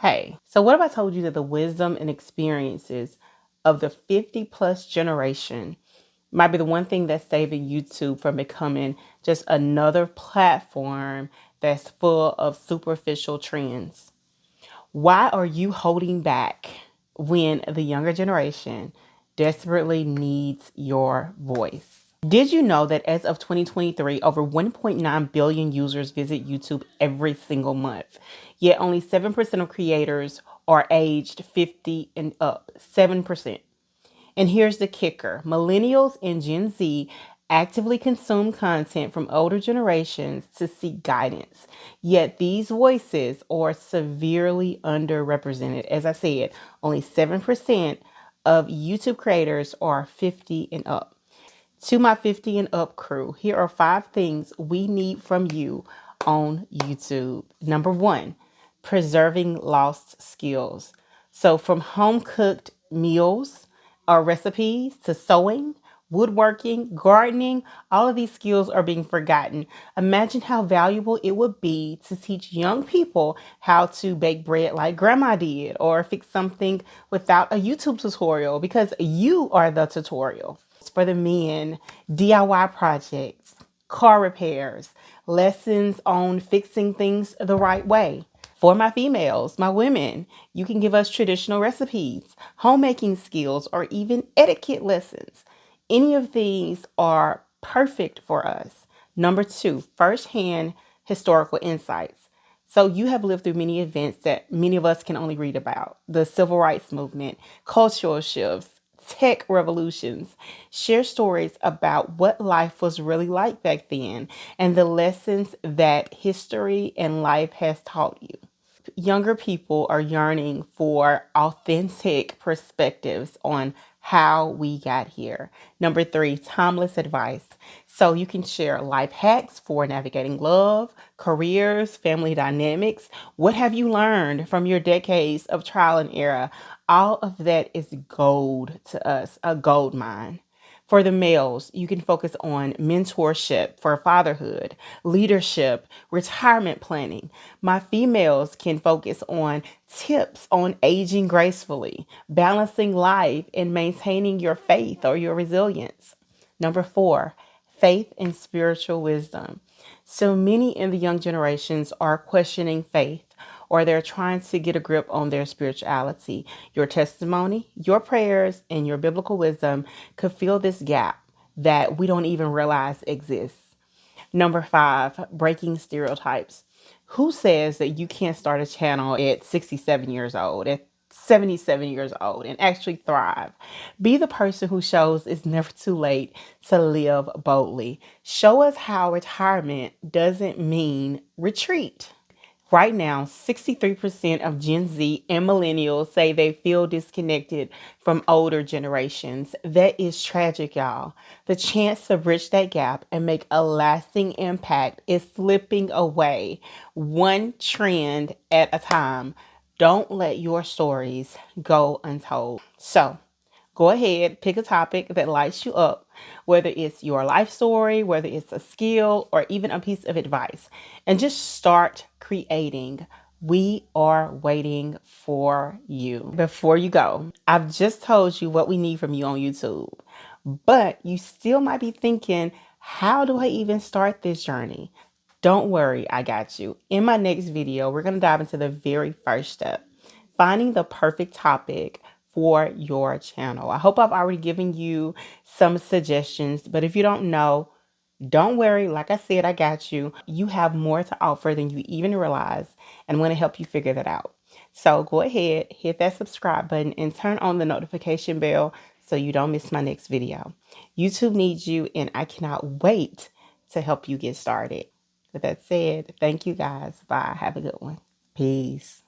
Hey, so what if I told you that the wisdom and experiences of the 50 plus generation might be the one thing that's saving YouTube from becoming just another platform that's full of superficial trends? Why are you holding back when the younger generation desperately needs your voice? Did you know that as of 2023, over 1.9 billion users visit YouTube every single month? Yet only 7% of creators are aged 50 and up. 7%. And here's the kicker: millennials and Gen Z actively consume content from older generations to seek guidance. Yet these voices are severely underrepresented. As I said, only 7% of YouTube creators are 50 and up. To my 50 and up crew, here are 5 things we need from you on YouTube. Number one, preserving lost skills. So, from home cooked meals or recipes to sewing, woodworking, gardening, all of these skills are being forgotten. Imagine how valuable it would be to teach young people how to bake bread like grandma did, or fix something without a YouTube tutorial, because you are the tutorial. For the men, DIY projects, car repairs, lessons on fixing things the right way. For my females, my women, you can give us traditional recipes, homemaking skills, or even etiquette lessons. Any of these are perfect for us. Number two, firsthand historical insights. So you have lived through many events that many of us can only read about: the civil rights movement, cultural shifts, tech revolutions. Share stories about what life was really like back then and the lessons that history and life has taught you. Younger people are yearning for authentic perspectives on how we got here. Number three, timeless advice. So you can share life hacks for navigating love, careers, family dynamics. What have you learned from your decades of trial and error? All of that is gold to us, a gold mine. For the males, you can focus on mentorship for fatherhood, leadership, retirement planning. My females can focus on tips on aging gracefully, balancing life, and maintaining your faith or your resilience. Number four, faith and spiritual wisdom. So many in the young generations are questioning faith, or they're trying to get a grip on their spirituality. Your testimony, your prayers, and your biblical wisdom could fill this gap that we don't even realize exists. Number five, breaking stereotypes. Who says that you can't start a channel at 67 years old, at 77 years old, and actually thrive? Be the person who shows it's never too late to live boldly. Show us how retirement doesn't mean retreat. Right now, 63% of Gen Z and millennials say they feel disconnected from older generations. That is tragic, y'all. The chance to bridge that gap and make a lasting impact is slipping away, one trend at a time. Don't let your stories go untold. So, go ahead, pick a topic that lights you up, whether it's your life story, whether it's a skill, or even a piece of advice, and just start creating. We are waiting for you. Before you go, I've just told you what we need from you on YouTube, but you still might be thinking, how do I even start this journey? Don't worry, I got you. In my next video, we're going to dive into the very first step: finding the perfect topic for your channel. I hope I've already given you some suggestions, but if you don't know, don't worry. Like I said, I got you. You have more to offer than you even realize, and I'm going to help you figure that out. So go ahead, hit that subscribe button, and turn on the notification bell so you don't miss my next video. YouTube needs you, and I cannot wait to help you get started. With that said, thank you guys. Bye. Have a good one. Peace.